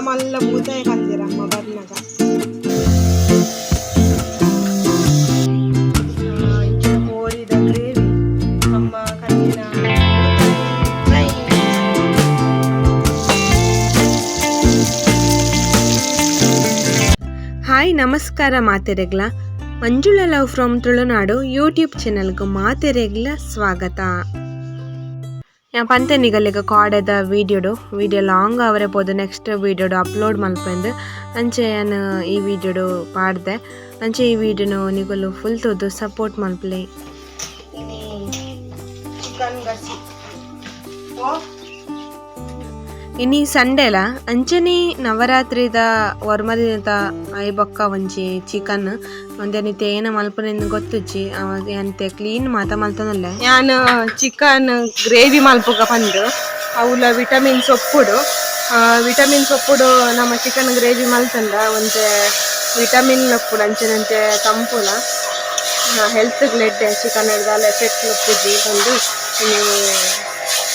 ಮಲ್ಲ ಬೂತಾಯಿ ಕಂದಿರಮ್ಮ ಬರ್ನಾಗ ಕೋರಿದ ಗ್ರೇವಿ ಅಮ್ಮ ಕಂದಿನ ಹಾಯ್ ನಮಸ್ಕಾರ ಮಾತೆರೆಗ್ಲ ಮಂಜುಳಲವ್efromtulunadu ಯೂಟ್ಯೂಬ್ ಚಾನಲ್ಗೆ ಮಾತೆರೆಗ್ಲ ಸ್ವಾಗತ. ഞാൻ പന്തനികളിലേക്ക് കോടದ ವಿಡಿಯೋ ಲಾಂಗ್ ಅವರೆ ಪೋದು ನೆಕ್ಸ್ಟ್ ವಿಡಿಯೋಡು ಅಪ್ಲೋಡ್ ಮಲ್ಪೆಂದು ಅಂಚೆ ನಾನು ಈ ವಿಡಿಯೋಡು ಪಾಡ್ದೆ ಅಂಚೆ ಈ ವಿಡಿಯೋನು ನಿಗಲು ಫುಲ್ ತೋದು ಸಪೋರ್ಟ್ ಮಲ್ಪಲೆ. ಇನಿ ಸಂಡೇಲ ಅಂಚನೆ ನವರಾತ್ರಿದ ವರ್ಮದಿನದ ಐಬೊಕ್ಕ ಒಂಜಿ ಚಿಕನ್ ಒಂದೇನಿ ತೇನ ಮಲ್ಪನೆಂದು ಗೊತ್ತುಚ್ಚಿ ಅಂತೆ ಕ್ಲೀನ್ ಮಾತ ಮಲ್ತನಲ್ಲ ನಾನು ಚಿಕನ್ ಗ್ರೇವಿ ಮಲ್ಪುಗ ಬಂದು ಅವಳ ವಿಟಮಿನ್ ಸೊಪ್ಪುಡು ನಮ್ಮ ಚಿಕನ್ ಗ್ರೇವಿ ಮಲ್ತಂದ ಒಂದೇ ವಿಟಮಿನ್ ಲಪ್ಪುಡು ಅಂಚನಂತೆ ತಂಪುಲ ಹೆಲ್ತ್ಗೆ ಲೆಡ್ಡೆ ಚಿಕನ್ ಹಿಡ್ದಾಲ ಎಫೆಕ್ಟ್ ಲಪ್ಪುಜಿ ಬಂದು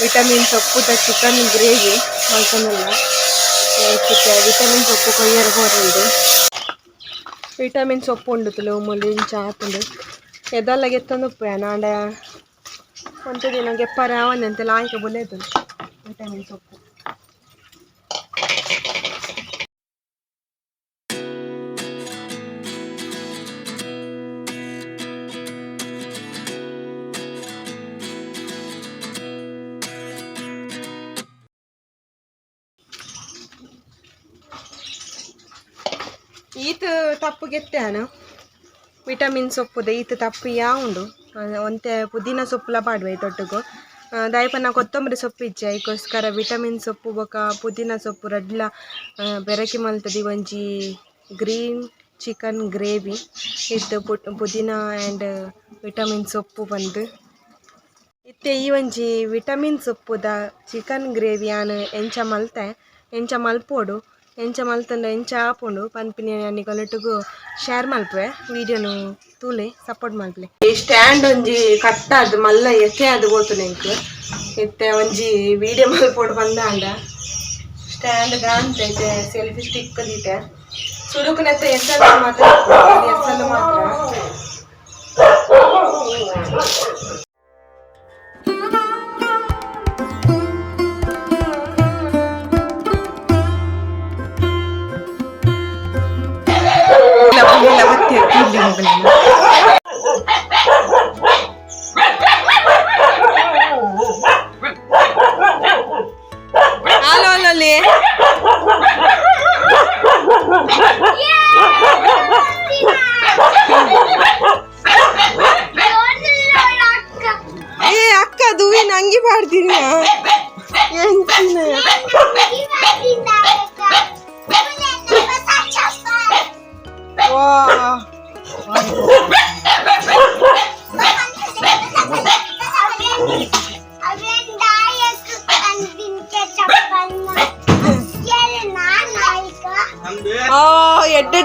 ವಿಟಮಿನ್ ಸೊಪ್ಪುದ ಚಿಕನ್ ಗ್ರೇವಿ ಮಲ್ತನಲ್ಲ ವಿಟಮಿನ್ ಸೊಪ್ಪು ಕೊಯ್ಯರು ಹೋರುಂಡು ವಿಟಮಿನ್ ಸೊಪ್ಪು ಉಂಡು ತುಳು ಮುಲಿಂಚ ಆತುಂಡು ಎದಲ್ಲ ಗೆತ್ತಂದುಪ್ಪೆ ನಾಡ ಒಂದು ದಿನ ಗೆಪ್ಪರ ಅವನಂತೆ ಲಾಯ್ಕೆ ಬುಲೆದು ವಿಟಮಿನ್ ಸೊಪ್ಪು. ಈತ ತಪ್ಪು ಗೆತ್ತಾನು ವಿಟಮಿನ್ ಸೊಪ್ಪುದ ಈತ ತಪ್ಪು ಯಾವುಂಡು ಒಂತೆ ಪುದೀನ ಸೊಪ್ಪುಲ ಪಾಡುವೆ ತೊಟ್ಟುಗು ದಾಯಪನ ಕೊತ್ತಂಬರಿ ಸೊಪ್ಪು ಇಚ್ಚೆ ಅದಕ್ಕೋಸ್ಕರ ವಿಟಮಿನ್ ಸೊಪ್ಪು ಬೊಕ ಪುದೀನ ಸೊಪ್ಪು ರಡ್ಲ ಬೆರಕಿ ಮಲ್ತದಿ ಒಂಜಿ ಗ್ರೀನ್ ಚಿಕನ್ ಗ್ರೇವಿ ಇತ್ತು ಪುದೀನ ಆ್ಯಂಡ್ ವಿಟಮಿನ್ ಸೊಪ್ಪು ಬಂದು ಇತ್ತೆ ಈ ಒಂಜಿ ವಿಟಮಿನ್ ಸೊಪ್ಪುದ ಚಿಕನ್ ಗ್ರೇವಿ ಆನು ಎಂಚ ಮಲ್ಪೋಡು ಎಂಚ ಮಲ್ತಂಡ ಎಂಚ ಆಪುಂಡು ಪನ್ಪಿನ ನಿಗಲಟುಗು ಶೇರ್ ಮಲ್ಪೆ ವಿಡಿಯೋನು ತೂಲೆ ಸಪೋರ್ಟ್ ಮಲ್ಪಲೆ. ಈ ಸ್ಟ್ಯಾಂಡ್ ಒಂಜಿ ಕಟ್ಟಾದು ಮಲ್ಲ ಎಕೆ ಅದು ಗೋತು ನೆಂಕ್ ಇತ್ತೆ ಒಂಜಿ ವಿಡಿಯೋ ಮಲ್ಪೋಡು ಬಂದಾಂಡ ಸ್ಟ್ಯಾಂಡ್ ಗಾಂತೈತೆ ಸೆಲ್ಫಿ ಸ್ಟಿಕ್ ದೀತೆ ಸುಡುಕುನೆತ್ತ ಎಸಲು ಮಾತ್ರ ಅಕ್ಕ ದುವಿನ ಅಂಗಿ ಪಾಡ್ತೀನಿ ಎಡ್ಡೆ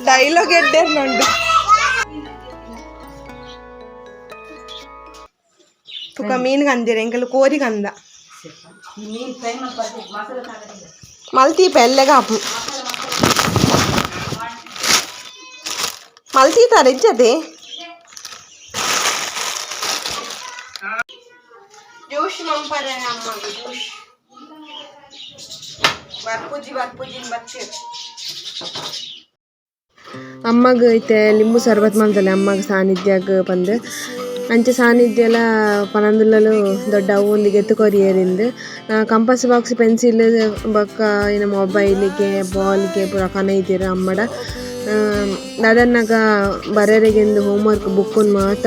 ಡೈಲಾಗ್ ಎಡ್ಡೆ ನೋಡು ತುಕ ಮೀನ್ ಕಂದಿರ ಎಂಕಲ್ ಕೋರಿ ಕಂದ ಮಲ್ತೀಪ ಎಲ್ಲೆಗಾಪು ಮಲ್ತೀತಾರೆ ಇಜ್ಜತೆ ಜೋಶ್ ಮಂಪರೆ ಅಮ್ಮಗೆ ಜೋಶ್ ಬರ್ಪುಜಿ ಬಚ್ಚೆ ಅಮ್ಮಗ ಐತೆ ಲಿಂಬು ಸರ್ಬತ್ ಮಾಡ್ದಲೆ ಅಮ್ಮಗ ಸಾನ್ನಿಧ್ಯಾಗ ಬಂದು ಅಂಚೆ ಸಾನ್ನಿಧ್ಯಲ ಪನಂದುಲ್ಲಲು ದೊಡ್ಡ ಅವೊಂದಿಗೆ ಎತ್ತುಕೊರಿಯರಿಂದ ಕಂಪಾಸ್ ಬಾಕ್ಸ್ ಪೆನ್ಸಿಲ್ ಬೊಕ್ಕ ಇನ್ನು ಮೊಬೈಲಿಗೆ ಬಾಲ್ಗೆ ಪೂರ ಕನೈತಿರ ಅಮ್ಮಡ ಅದನ್ನಾಗ ಬರೆಯರೆಗೆಂದು ಹೋಮ್ವರ್ಕ್ ಬುಕ್ಕನ್ನು ಮಾತ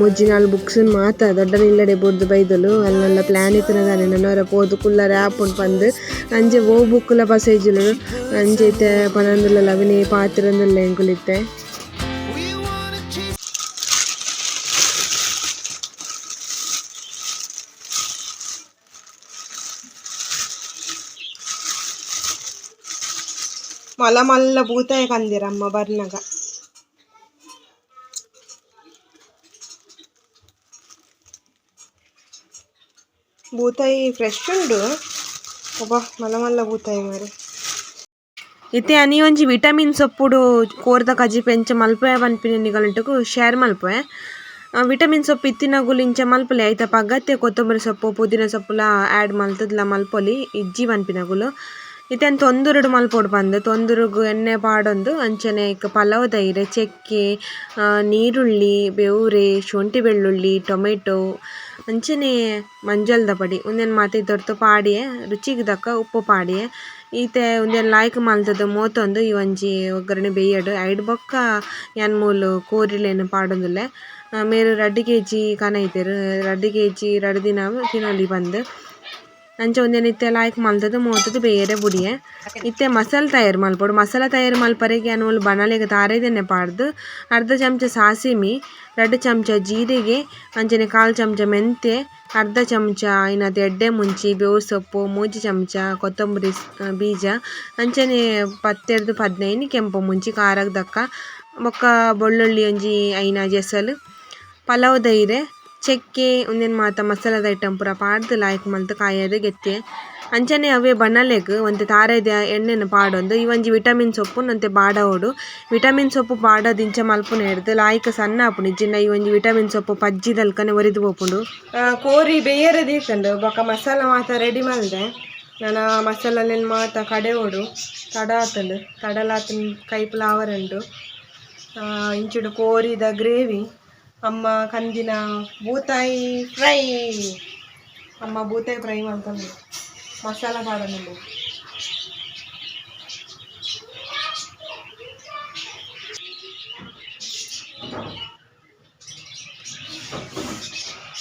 ಮುಜ್ಜಿನಾಲ್ ಬುಕ್ಸನ್ನು ಮಾತ ದೊಡ್ಡನಿಲ್ಲಡೆ ಬೊಡ್ದು ಬೈದಲು ಅಲ್ಲೆಲ್ಲ ಪ್ಲ್ಯಾನ್ ಇತ್ತನದಾನೆ ನನ್ನವರ ಪೋದು ಕುಲ್ಲರ ಆ್ಯಪ್ ಉಂಟು ಬಂದು ಅಂಜೆ ಓ ಬುಕ್ಕುಲ ಪಸೇಜುಲು ಅಂಜೈತೆ ಪನಂದುಲ್ಲ ಅವಿನೇ ಪಾತಿರಂದುಲ್ಲ ಎಂಕುಲಿತ್ತೆ ಮಲ್ಲ ಮಲ್ಲ ಬೂತಾಯಿ ಕಂದಿರಮ್ಮ ಬರ್ನಾಗ ಬೂತಾಯಿ ಫ್ರೆಶ್ ಉಂಡು ಅಬ್ಬಾ ಮಲ್ಲ ಮಲ್ಲ ಬೂತಾಯಿ ಮಾರೆ ಇತ್ತೆ ಅನಿ ಒಂಜಿ ವಿಟಮಿನ್ ಸೊಪ್ಪುಡು ಕೋರ್ದ ಕಜಿ ಪೆಂಚ ಮಲ್ಪೆ ಪನ್ಪಿನಿಗಳಿಂಟು ಶೇರ್ ಮಲ್ಪೆ ವಿಟಮಿನ್ ಸೊಪ್ಪು ಇತ್ತಿನಗುಲು ಇಂಚ ಮಲ್ಪೊಲಿ ಐತ ಅಗತ್ಯ ಕೊತ್ತಂಬರಿ ಸೊಪ್ಪು ಪುದೀನ ಸೊಪ್ಪುಲ ಆ್ಯಡ್ ಮಲ್ತದ್ಲ ಮಲ್ಪೊಲಿ ಇಜ್ಜಿ ಪನ್ಪಿನಗುಲು ಇತ್ತೆನ್ ತೊಂದುರುಡು ಮಲ್ಪೊಡು ಬಂದು ತೊಂದುರುಗು ಎಣ್ಣೆ ಪಾಡೊಂದು ಅಂಚನೆ ಇಕ್ಕ ಪಲಾವ್ ದೈರೆ ಚೆಕ್ಕೆ ನೀರುಳ್ಳಿ ಬೆವ್ರೆ ಶುಂಠಿ ಬೆಳ್ಳುಳ್ಳಿ ಟೊಮೆಟೊ ಅಂಚನೆ ಮಂಜಲ್ದ ಪಡಿ ಉಂದೆನ್ ಮಾತ ಇತ್ತೊಡ್ತು ಪಾಡಿಯೆ ರುಚಿಗೆ ದಕ್ಕ ಉಪ್ಪು ಪಾಡಿಯೆ ಈತೆ ಉಂದೆನ್ ಲಾಯ್ಕ್ ಮಲ್ತದ ಮೋತೊಂದು ಈ ಒಂಜಿ ಒಗ್ಗರಣೆ ಬೇಯಡು ಐಡ್ ಬೊಕ್ಕ ಯಾನ್ ಮೂಲು ಕೋರಿಲೇನು ಪಾಡೊಂದುಲ್ಲೆ ಮೇರು 2 kg ಕನ ಇತ್ತೆರ್ 2 kg 2 ದಿನ ತಿನ್ನೊಲಿ ಬಂದು ಅಂಚ ಒಂದೇನು ಇತ್ತೆ ಲಾಯ್ಕ್ ಮಲ್ತದ ಮೋತದ ಬೇರೆ ಬುಡಿಯೆ ಇತ್ತೆ ಮಸಾಲ ತಯಾರು ಮಲ್ಪೊಡು ಮಸಾಲ ತಯಾರು ಮಲ್ಪರೆಗೆ ಅನುವಲು ಬಣಲೆಗೆ ತಾರೆದೆನೆ ಪಾಡ್ದು ಅರ್ಧ ಚಮಚ ಸಾಸಿಮಿ 2 ಚಮಚ ಜೀರಿಗೆ ಅಂಚನೆ 1/4 ಚಮಚ ಮೆಂತೆ ಅರ್ಧ ಚಮಚ ಐನದ ಎಡ್ಡೆ ಮುಂಚಿ ಬೇವು ಸೊಪ್ಪು 3 ಚಮಚ ಕೊತ್ತಂಬರಿ ಬೀಜ ಅಂಚನೆ 10-15 ಕೆಂಪು ಮುಂಚಿ ಖಾರಕ್ಕೆ ದಕ್ಕ ಬೊಕ್ಕ ಬೆಳ್ಳುಳ್ಳಿ ಒಂಜಿ 5 ಜೆಸಲು ಪಲಾವ್ ದೈರೆ ಚೆಕ್ಕೆ ಉಂದೆನ್ ಮಾತ ಮಸಾಲದ ಐಟಮ್ ಪೂರ ಪಾಡ್ದು ಲಾಯ್ಕ್ ಮಲ್ತು ಕಾಯದು ಗೆತ್ತೆ ಅಂಚನೆ ಅವೇ ಬಣ್ಣಲೆಗ್ ಒಂತೆ ತಾರೆದ ಎಣ್ಣೆನ ಪಾಡೊಂದು ಈ ಒಂಜಿ ವಿಟಮಿನ್ ಸೊಪ್ಪು ನಂತೆ ಬಾಡವೋಡು ವಿಟಮಿನ್ ಸೊಪ್ಪು ಪಾಡೋದು ಇಂಚ ಮಲ್ಪುನ ಹಿಡ್ದು ಲಾಯ್ಕ್ ಸಣ್ಣ ಆಪುಂಡು ಇಜ್ಜಿಂಡ ಈ ಒಂಜಿ ವಿಟಮಿನ್ ಸೊಪ್ಪು ಪಜ್ಜಿದಲ್ಕನೆ ಒರಿದು ಪೋಪುಂಡು ಕೋರಿ ಬೇಯರೆ ದೀಸಂಡು ಬೊಕ್ಕ ಮಸಾಲ ಮಾತ ರೆಡಿ ಮಲ್ದೆ ನಾನು ಮಸಾಲೆನ್ ಮಾತ ಕಡೆವೋಡು ತಡ ಆತಂಡು ತಡಲಾತನ್ ಕೈಪುಲ ಆವರಂಡು ಇಂಚುಡು ಕೋರಿದ ಗ್ರೇವಿ ಅಮ್ಮ ಕಂದಿನ ಬೂತಾಯಿ ಫ್ರೈ ಅಮ್ಮ ಬೂತಾಯಿ ಫ್ರೈ ಮಾಡ್ಕೊಂಡು ಮಸಾಲ ಪಾಡೋದು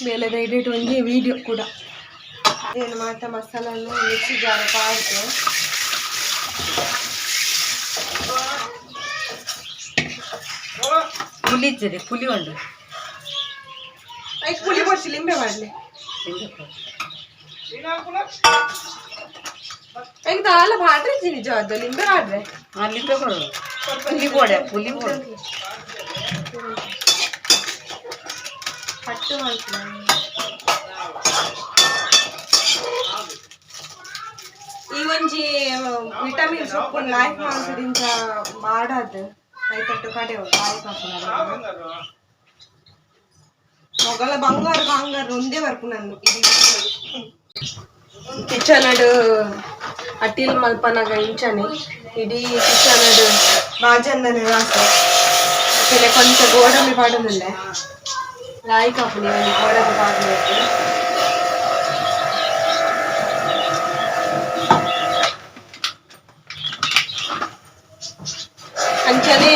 ಮೇಲೆ ಎಡಿಟ್ ಒಂಜಿ ವಿಡಿಯೋ ಕೂಡ ಏನು ಮಾತ ಮಸಾಲನ್ನು ಮಿಕ್ಸಿ ಜಾರ ಪಾಡ್ದು ಪುಲಿ ಇರ್ತದೆ ಪುಲಿ ಉಂಡು ಐದು ಪುಲಿ ಕೊಡ್ಸಿ ಲಿಂಬೆ ಮಾಡಲಿ ಈಗ ದಾಲ ಮಾಡ್ರಿ ನಿಜ ಅದು ಲಿಂಬೆ ಮಾಡ್ರೆ ಲಿಂಬೆ ಕೊಡು ಪುಲಿ ಬೋಡೆ ಪುಲಿ ಬೋಡೆ ಕಟ್ಟು ಮಾಡ್ತೀನಿ ಈ ಒಂಜಿ ವಿಟಮಿನ್ ಸೊಪ್ಪು ಲಾಯ್ಕ್ ಮಾಡ್ಸೋದ್ರಿಂದ ಮಾಡದು ಐತಟ್ಟು ಕಡೆ ಲಾಯ್ಕ್ ಹಾಕೋಣ ಮೊಗಲ ಬಂಗಾರ ಒಂದೇ ವರ್ಕು ನಂದು ಕಿಚನ್ ಅಟ್ಟಿಲ್ ಮಲ್ಪನಾಗ ಇಂಚನೆ ಇಡೀ ಕಿಚನ್ ಬಾಜಂದನೆ ರಾಸ ಕೆಲೆ ಕೊಂಚ ಗೋಡಂಬಿ ಪಾಡೋದಿಲ್ಲ ಲಾಯ್ಕ್ ಹಾಕುನಿ ಗೋಡಂಬಿ ಪಾಡಬೇಕು ಅಂಚನೆ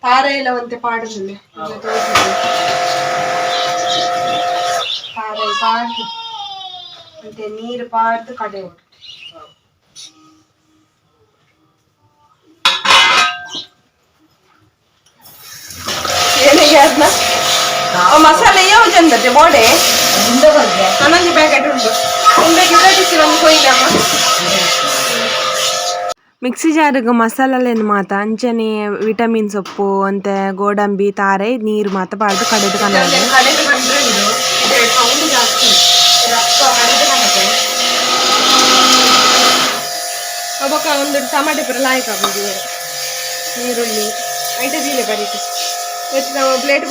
ತಾರೈಲ ಒಂತೆ ಪಾಡುದಿಲ್ಲ ತಾರೈ ಪಾಡ್ದು ಅಂತೆ ನೀರು ಪಾಡ್ದು ಕಡೆ ಉಂಟು ಏನಿಗೆ ಅದನ್ನ ಮಸಾಲೆ ಯಾವ ಚಂದತೆ ಬೋಡೆ ಹನ್ನೊಂದು ಪ್ಯಾಕೆಟ್ ಉಂಟು ಒಂದು ಕೊಯ್ಲಮ್ಮ ಮಿಕ್ಸಿ ಜಾರಿಗೆ ಮಸಾಲೆನ್ ಮಾತ ಅಂಚನೆ ವಿಟಮಿನ್ ಸೊಪ್ಪು ಅಂತೆ ಗೋಡಂಬಿ ತಾರೆ ನೀರು ಮಾತ ಪಾಡ್ದು ಕಡೆದು ಕನ್ನಡ ಒಬ್ಬಕ್ಕ ಒಂದು ಟಮಾಟೆ ಪುರ ಲಾಯ್ಕ ನೀರುಳ್ಳಿ ಐಟ ಜೀಲೆ ಬರೀತು ಇವತ್ತು ನಾವು ಪ್ಲೇಟ್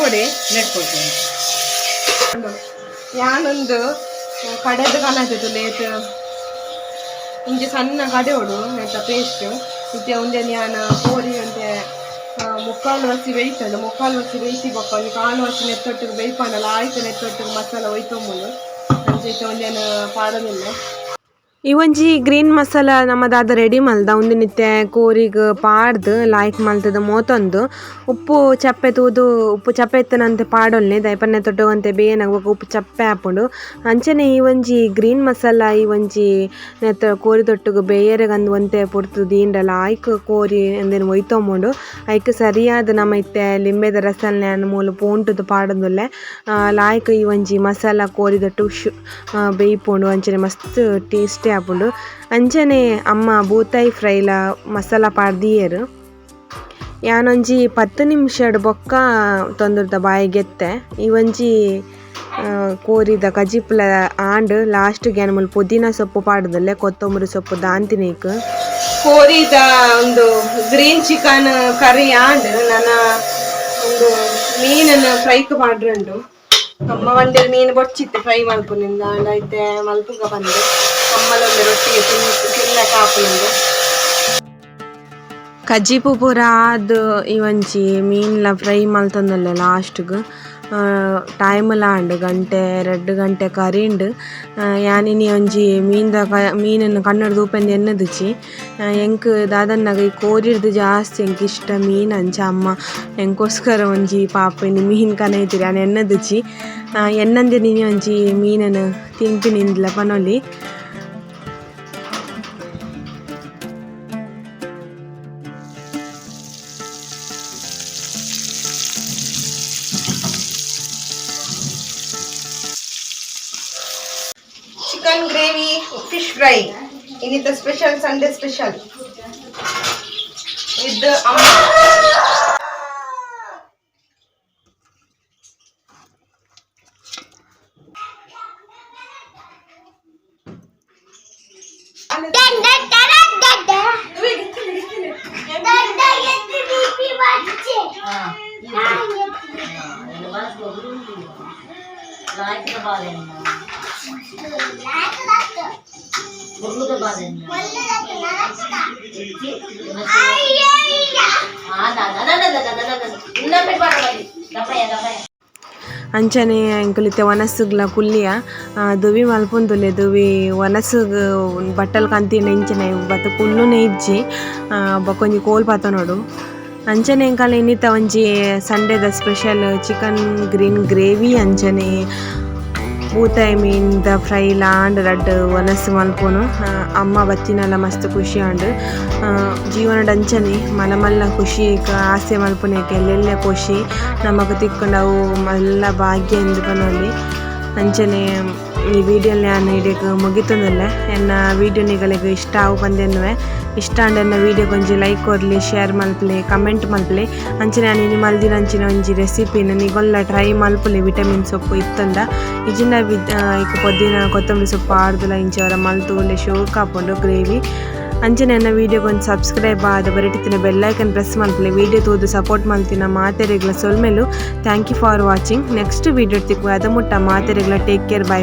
ಕೊಡ್ತೀನಿ ಯಾನೊಂದು ಕಡೆದು ಕಾಣತ್ತಿತ್ತು ಲೇಟ್ ಇಂಚೆ ಸಣ್ಣ ಕಡೆ ಹೊಡು ಆಯ್ತಾ ಪೇಸ್ಟ್ ಇತ್ತೆ ಒಂದೇ ನಾನು ಕೋರಿ ಅಂತೆ 3/4 ವರ್ಷ ಬೇಯ್ತಂಡು 3/4 ವರ್ಷ ಬೇಯಿಸಿ ಬೊಕ್ಕ ಒಂದು 1/4 ವರ್ಷ ನೆತ್ತೊಟ್ಟಿಗೆ ಬೇಯ್ಪಂಡಲ್ಲ ಆಯ್ತು ನೆತ್ತೊಟ್ಟಿಗೆ ಮಸಾಲ ಒಯ್ತೊಂಬುದು ಅಂಚೆ ಇತ್ತೆ ಒಂದೇನು ಪಾಡೋದಿಲ್ಲ ಈ ಒಂಜಿ ಗ್ರೀನ್ ಮಸಾಲ ನಮ್ಮದಾದ ರೆಡಿ ಮಲ್ದ ಒಂದು ನಿತ್ಯ ಕೋರಿಗೆ ಪಾಡ್ದು ಲಾಯ್ಕ್ ಮಲ್ತದ ಮೋತೊಂದು ಉಪ್ಪು ಚಪ್ಪೆ ತೂದು ಉಪ್ಪು ಚಪ್ಪೆ ಎತ್ತನಂತೆ ಪಾಡೊಲ್ನೆ ದಯಪನ್ನೆ ತೊಟ್ಟೋಗಂತೆ ಬೇಯನಾಗ ಉಪ್ಪು ಚಪ್ಪೆ ಹಾಪುಂಡು ಅಂಚನೆ ಈ ಒಂಜಿ ಗ್ರೀನ್ ಮಸಾಲ ಈ ಒಂಜಿ ನೆತ್ತ ಕೋರಿ ತೊಟ್ಟುಗು ಬೇಯರೆಗಂದು ಒಂತೆ ಪುಡ್ತು ದೀಂಡಲ ಆಯ್ಕೆ ಕೋರಿ ಎಂದೇನು ಒಯ್ತೊಂಬುಂಡು ಆಯ್ಕೆ ಸರಿಯಾದ ನಮ್ಮ ಇತ್ತೆ ಲಿಂಬೆದ ರಸಲ್ನೆ ಅನ್ನ ಮೂಲು ಪೋಂಟುದು ಪಾಡೊಂದುಲ್ಲೆ ಲಾಯ್ಕ್ ಈ ಒಂಜಿ ಮಸಾಲ ಕೋರಿ ತೊಟ್ಟು ಬೇಯ್ಪುಂಡು ಅಂಚನೆ ಮಸ್ತ್ ಟೇಸ್ಟಿ ಆಪುಂಡು ಅಂಚನೆ ಅಮ್ಮ ಬೂತಾಯಿ ಫ್ರೈಲ ಮಸಾಲ ಪಾಡ್ದಿಯರು ಯಾನೊಂಜಿ 10 ನಿಮಿಷ ಬೊಕ್ಕ ತೊಂದರ್ದ ಬಾಯಿಗೆತ್ತೆ ಈ ಒಂಜಿ ಕೋರಿದ ಕಜಿಪ್ಪುಲ ಆಂಡ್ ಲಾಸ್ಟ್ಗೆ ಅನ್ಮೂಲು ಪುದೀನ ಸೊಪ್ಪು ಪಾಡ್ದಲ್ಲೇ ಕೊತ್ತಂಬರಿ ಸೊಪ್ಪು ದಾಂತಿನೀಕ್ ಕೋರಿದ ಒಂದು ಗ್ರೀನ್ ಚಿಕನ್ ಕರಿ ಆಂಡ್ ನನ್ನ ಒಂದು ಮೀನನ್ನು ಫ್ರೈಕ್ ಮಾಡ್ರಂಡು ಅಮ್ಮ ಒಂದೇ ಮೀನು ಬೊಚ್ಚಿತ್ತು ಫ್ರೈ ಮಲ್ಪುನಿಂದ ಆಯ್ತೆ ಮಲ್ಪುಗ ಬಂದು ಅಮ್ಮಲೊಂದು ರೊಟ್ಟಿಗೆ ತಿನ್ನಕ್ಕೆ ಹಾಪುನಿಂದ ಕಜ್ಜಿಪು ಪೂರ ಆದ್ ಇವಂಚಿ ಮೀನ್ಲ ಫ್ರೈ ಮಲ್ತಂದಲ್ಲ ಲಾಸ್ಟ್ಗೆ ಟೈಮ್ಲ ಆಂಡ್ ಗಂಟೆ 2 ಗಂಟೆ ಕರಿಂಡು ಯಾನಿನಿ ಒಂಜಿ ಮೀನನ್ನು ಕನ್ನಡ ದೂಪೆಂದು ಎನ್ನದುಚಿ ಎಂಕ್ ದಾದನ್ನಾಗ ಈ ಕೋರಿರ್ದು ಜಾಸ್ತಿ ಎಂಕ್ ಇಷ್ಟ ಮೀನು ಅಂಚ ಅಮ್ಮ ಎಂಕೋಸ್ಕರ ಒಂಜಿ ಪಾಪೆನಿ ಮೀನು ಕನೈತಿರಿ ನಾನು ಎನ್ನದುಚಿ ಎನ್ನಂದೆ ನೀನು ಒಂಜಿ ಮೀನನ್ನು ತಿಂಪಿನಿಂದ್ಲ ಪನೊಲಿ chicken gravy fish fry ini the special Sunday special with the ಅಂಚನೆ ಎಂಕುಲಿತೆ ವನಸ್ಸುಗ್ಲ ಕುಲ್ಲಿಯ ದುವಿ ಮಲ್ಪುಂದುಲೆ ದುವಿ ವನಸ್ಸುಗ್ ಬಟ್ಟಲ್ ಕಂತಿನ ಇಂಚನೆ ಬತ್ತ ಕುಲ್ಲುನೆ ಇಜ್ಜಿ ಬಕೊಂಜಿ ಕೋಲ್ ಪಾತ ನೋಡು ಅಂಚನೆ ಎಂಕಲ್ ಇನ್ನಿತ ಒಂಜಿ ಸಂಡೇದ ಸ್ಪೆಷಲ್ ಚಿಕನ್ ಗ್ರೀನ್ ಗ್ರೇವಿ ಅಂಚನೆ ಬೂತಾಯಿ ಮೀನ್ದ ಫ್ರೈ ಲಾಂಡ್ ರಡ್ಡ್ ವನಸ್ಸು ಮಲ್ಪುನು ಅಮ್ಮ ಬತ್ತಿನಲ್ಲ ಮಸ್ತ್ ಖುಷಿ ಆಂಡ್ ಜೀವನದ ಅಂಚನೆ ಮಲ್ಲ ಖುಷಿ ಆಸೆ ಮಲ್ಪುನೇಕ ಎಲ್ಲೆಲ್ಲ ಖುಷಿ ನಮಗ ತಿಕ್ಕೊಂಡು ಅವು ಮಲ್ಲ ಭಾಗ್ಯ ಎಂದು ಪನೊಲಿ ಅಂಚನೆ ಈ ವಿಡಿಯೋಲಿ ನಾನು ಇಡೀಗ ಮುಗಿತಂದಲ್ಲ ಎನ್ನ ವಿಡಿಯೋ ನಿಗಳಿಗೆ ಇಷ್ಟ ಆವು ಬಂದೆನ್ನುವೆ ಇಷ್ಟ ಅಂಡ್ ಎನ್ನ ವಿಡಿಯೋ ಕೊಂಚ ಲೈಕ್ ಕೊರಲಿ ಶೇರ್ ಮಲ್ಪಲೆ ಕಮೆಂಟ್ ಮಲ್ಪಲೆ ಅಂಚನೆ ನಾನು ಇನ್ನು ಮಲ್ದಿನ ಅಂಚಿನ ಒಂಜಿ ರೆಸಿಪಿನ ನಿಗೊಲ್ಲ ಟ್ರೈ ಮಲ್ಪಲೆ ವಿಟಮಿನ್ ಸೊಪ್ಪು ಇತ್ತಂದ ಇಜಿನ ಈಗ ಪೊದ್ದಿನ ಕೊತ್ತಂಬರಿ ಸೊಪ್ಪು ಆಡ್ದುಲ ಇಂಚವರ ಮಲ್ತು ಒಳ್ಳೆ ಶೋಕ್ ಹಾಕೊಂಡು ಗ್ರೇವಿ ಅಂಚನೆ ನನ್ನ ವಿಡಿಯೋ ಕೊಂಚ ಸಬ್ಸ್ಕ್ರೈಬ್ ಆದ ಬರಟಿತ್ತಿನ ಬೆಲ್ಲೈಕನ್ ಪ್ರೆಸ್ ಮಲ್ಪಲೆ ವಿಡಿಯೋ ತೋದು ಸಪೋರ್ಟ್ ಮಲ್ತಿನ ಮಾತೆರೆಗ್ಲ ಸೊಲ್ಮೆಲು thank you for watching next video ತಿಕ್ಕು ಅದ ಮುಟ್ಟ ಮಾತೆರೆಗ್ಲ ಟೇಕ್ ಕೇರ್ ಬೈ.